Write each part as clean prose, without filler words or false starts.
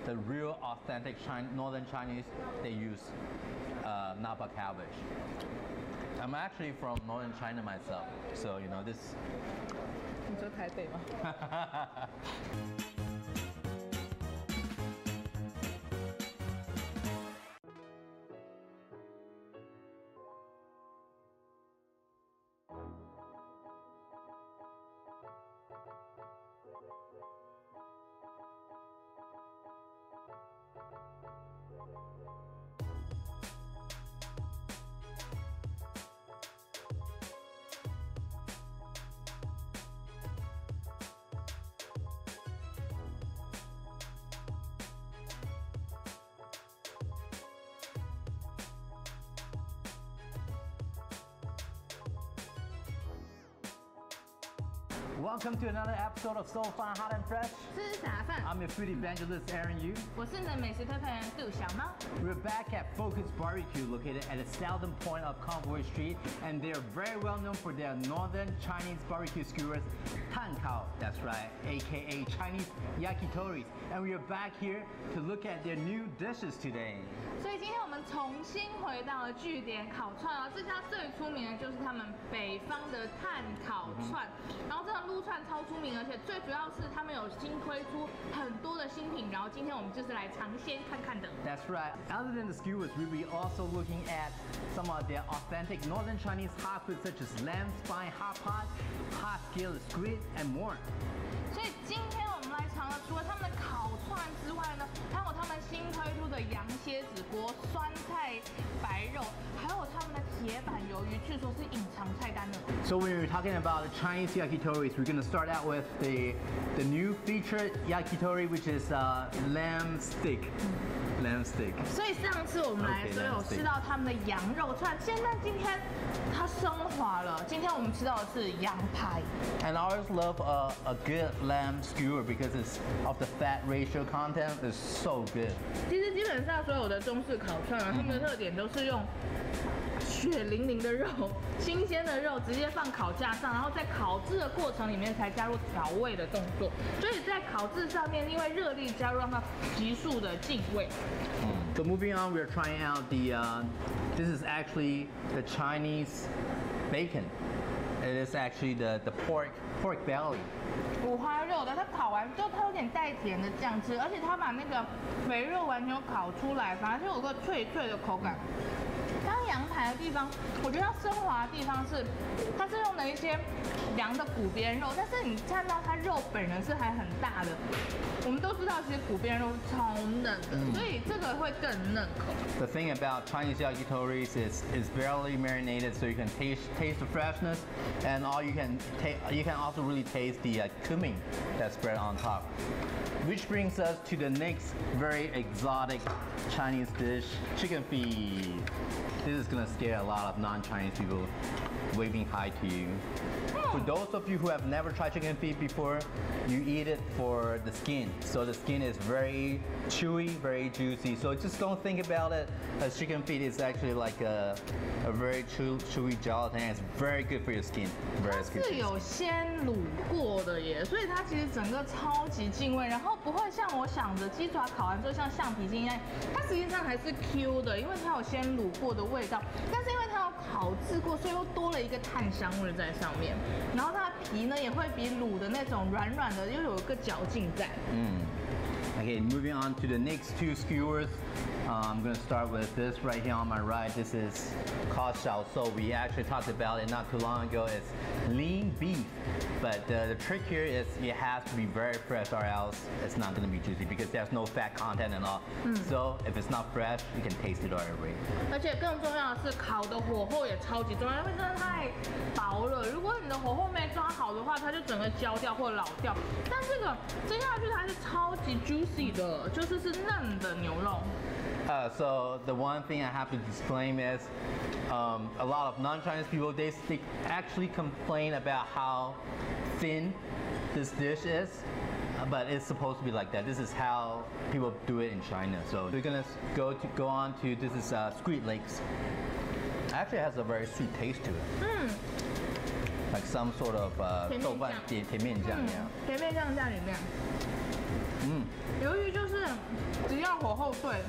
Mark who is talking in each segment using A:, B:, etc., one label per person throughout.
A: the real authentic Northern Chinese, they use Napa cabbage. I'm actually from Northern China myself, so you know this.
B: 你说台北吗？Welcome
A: to another episode of So Fun, Hot and Fresh.
B: 吃啥饭
A: I'm your food evangelist, Aaron Yu.
B: 我是你的美食推荐人杜小猫。
A: We're back at Focus Barbecue, located at the southern point of Convoy Street, and they are very well known for their northern Chinese barbecue skewers, 炭烤, that's right, aka Chinese Yakitoris. And we are back here to look at their new dishes today.
B: 所以今天我们重新回到了据点烤串哦，这家最出名的就是他们北方的炭烤串，然后这个撸串超出名，而且最主要是他们有新推出很多的新品，然后今天我们就是来尝鲜看看的。
A: That's right. Other than the skewers, we'll be also looking at some of their authentic Northern Chinese hot foods such as lamb spine hot pot, hot skillet squid, and more.
B: 所以今天我们来尝了，除了他们的烤串之外呢，还有他们新推出的羊蝎子锅、酸菜白肉，还有他们的铁板鱿鱼，据说是隐藏菜单的。
A: So when we're talking about the Chinese yakitoris, we're going to start out with the new featured yakitori, which is lamb steak. Lamb steak.
B: 所以上次我们来的时候有吃到他们的羊肉串，现在今天它升华了，今天我们吃到的是羊排。
A: And I always love a good lamb skewer because it's of the fat ratio content is so good.
B: 其实基本上所有的中式烤串啊，他们的特点都是用血淋淋的肉、新鲜的肉直接放烤架上，然后在烤制的过程里面才加入调味的动作，所以在烤制上面因为热力加入让它急速的进味。
A: So moving on, we're trying out this is actually the Chinese bacon. It is actually the pork belly.
B: 五花肉的，它烤完之后它有点带甜的酱汁，而且它把那个肥肉完全烤出来，反而就有个脆脆的口感。当羊排的地方，我觉得它升华的地方是，它是用了一些羊的骨边肉，但是你看到它肉本人是还很大的。我们都知道，其实骨边肉是超嫩的，所以这个会更嫩口。
A: The thing about Chinese yakitoris is it's barely marinated, so you can taste the freshness, and you can also really taste the cumin that's spread on top. Which brings us to the next very exotic Chinese dish, chicken feet. This is gonna scare a lot of non-Chinese people waving hi to you. For those of you who have never tried chicken feet before, you eat it for the skin. So the skin is very chewy, very juicy. So just don't think about it as chicken feet is actually like a very chewy gelatin. And it's very good for your skin. Very good.
B: 它是有先卤过的耶，所以它其实整个超级进味，然后不会像我想的鸡爪烤完之后像橡皮筋一样，它实际上还是 Q 的，因为它有先卤过的味道。但是因为它有烤制过，所以又多了一个炭香味在上面。然后它的皮呢也会比卤的那种软软的，又有一个嚼劲在。
A: Okay, moving on to the next two skewers. I'm gonna start with this right here on my right. This is called xiaosou. We actually talked about it not too long ago. It's lean beef. But the trick here is it has to be very fresh or else it's not gonna be juicy because there's no fat content at all. So if it's not fresh, you can taste it right away.
B: 而且更重要的是，烤的火候也超级重要，因为真的太薄了。如果你的火候没抓好的话，它就整个焦掉或老掉。但这个蒸下去它是超级 juicy 的，就是嫩的牛肉。
A: So the one thing I have to disclaim is a lot of non-Chinese people, they actually complain about how thin this dish is, but it's supposed to be like that. This is how people do it in China. So we're gonna go on to this is squid legs. Actually, it has a very sweet taste to it. Like some sort of 豆瓣甜面酱一样。
B: 甜面酱在里面。鱿鱼就是上火候对，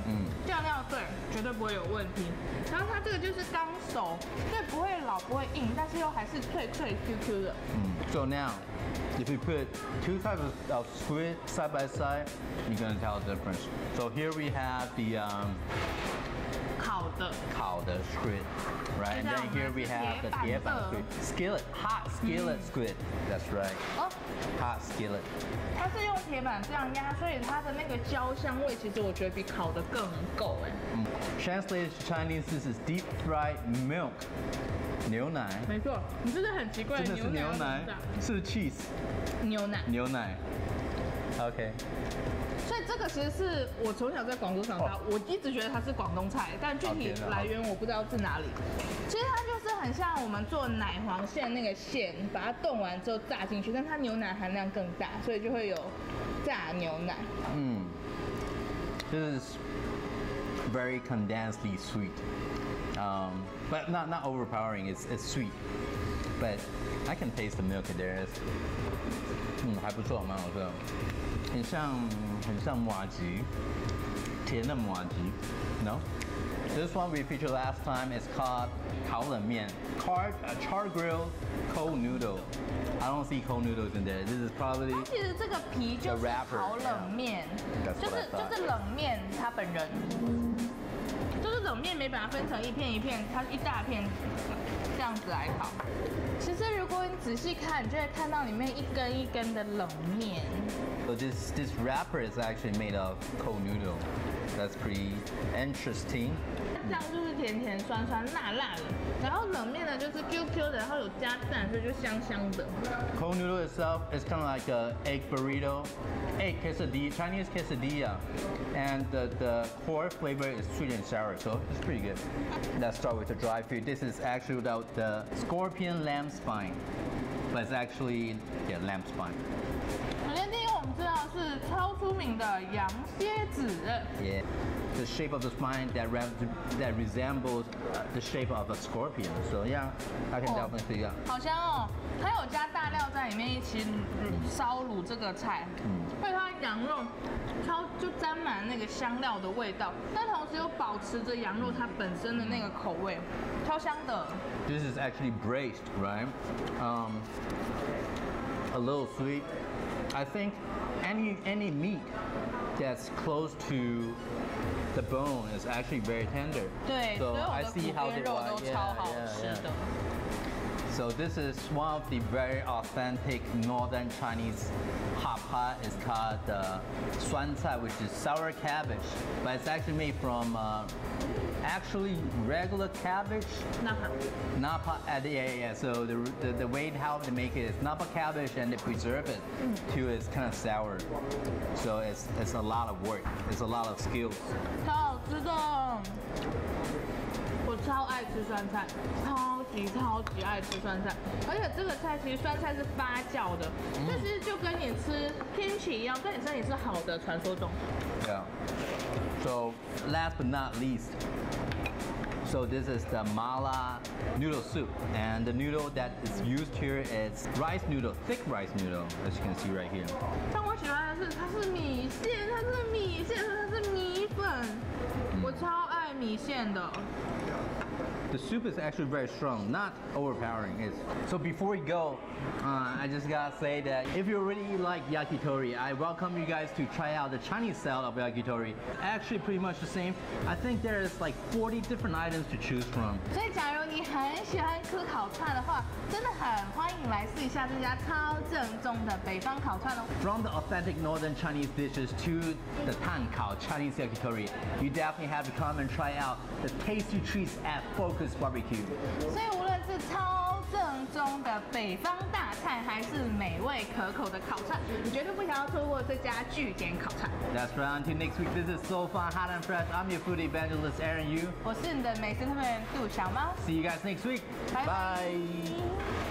B: 酱料对，绝对不会有问题。然后它这个就是刚熟，所以不会老不会硬，但是又还是脆脆 QQ 的。
A: So now, if you put two types of squid side by side, you're gonna tell the difference. So here we have the 烤的 squid, right? And then here we have the 铁板 squid, skillet, hot skillet squid. That's right. Hot skillet.
B: 它是用铁板这样压，所以它的那个焦香味，其实我觉得比烤的更够哎。
A: Translated to Chinese, this is deep fried milk. 牛奶。
B: 没错，你真的很奇怪，
A: 真的是牛奶，是 cheese。
B: 牛奶。
A: 牛奶。OK。
B: 所以这个其实是我从小在广州长大，我一直觉得它是广东菜，但具体来源我不知道是哪里。其实它就是很像我们做奶黄馅那个馅，把它冻完之后炸进去，但它牛奶含量更大，所以就会有炸牛奶。
A: This is very condensedly sweet, but not overpowering. It's sweet, but I can taste the milk there. 还不错，蛮好吃的。很像麻吉，甜的麻吉。No, this one we featured last time is called 烤冷面 char grilled cold noodle. I don't see cold noodles in there. This is probably
B: 它其实这个皮就是烤冷面，就是冷面它本人，就是冷面没把它分成一片一片，它一大片这样子来烤。其实如果你仔细看，你就会看到里面一根一根的冷面。
A: So this wrapper is actually made of cold noodle. That's pretty interesting.
B: 酱就是甜甜酸酸辣辣的，然后冷面呢就是 QQ 的，然后有加蛋，所以就香香的。
A: Cold noodle itself is kind of like a egg burrito, egg quesadilla, Chinese quesadilla, and the core flavor is sweet and sour, so it's pretty good. Let's start with the dry food. This is actually without the scorpion lamb spine, but it's actually lamb spine.
B: 首先第一个我们知道是超出名的羊蝎子。
A: Yeah. The shape of the spine that resembles the shape of a scorpion. So yeah, I can definitely see that.
B: 好香哦！它有加大料在里面一起烧卤这个菜，所以它羊肉就沾满那个香料的味道，但同时又保持着羊肉它本身的那个口味，超香的。
A: This is actually braised, right? A little sweet. I think any meat that's close to the bone is actually very tender.
B: 对，所以我的骨边肉都超好吃的。
A: So this is one of the very authentic northern Chinese hot pot. It's called suan cai, which is sour cabbage, but it's actually made from actually regular cabbage. Napa. Yeah. So the way how they make it is napa cabbage, and they preserve it till it's kind of sour. So it's a lot of work. It's a lot of skills.
B: 超好吃的。我超爱吃酸菜，超级爱吃酸菜，而且这个菜其实酸菜是发酵的，这其实就跟你吃 kimchi 一样，对你身体是好的，传说中。
A: Yeah. So last but not least, so this is the mala noodle soup, and the noodle that is used here is rice noodle, thick rice noodle, as you can see right here.
B: 但我喜欢的是它是米线，它是米线，它是米粉，我超爱米线的。
A: The soup is actually very strong, not overpowering. So before we go, I just gotta say that if you really like yakitori, I welcome you guys to try out the Chinese style of yakitori. Actually pretty much the same. I think there's like 40 different items to choose from.
B: 所以假如你很喜欢吃烤串的话，真的很欢迎来试一下这家超正宗的北方烤串哦。
A: From the authentic northern Chinese dishes to the Tan Kao Chinese yakitori, you definitely have to come and try out the tasty treats at Focus Barbecue.
B: 所以无论是超正宗的北方大菜，还是美味可口的烤串，你绝对不想要错过这家据点烤串。
A: That's right. Until next week, this is so fun, hot and fresh. I'm your food evangelist, Aaron Yu.
B: 我是你的美食特派员杜小猫。
A: See you guys next week.
B: Bye.
A: Bye.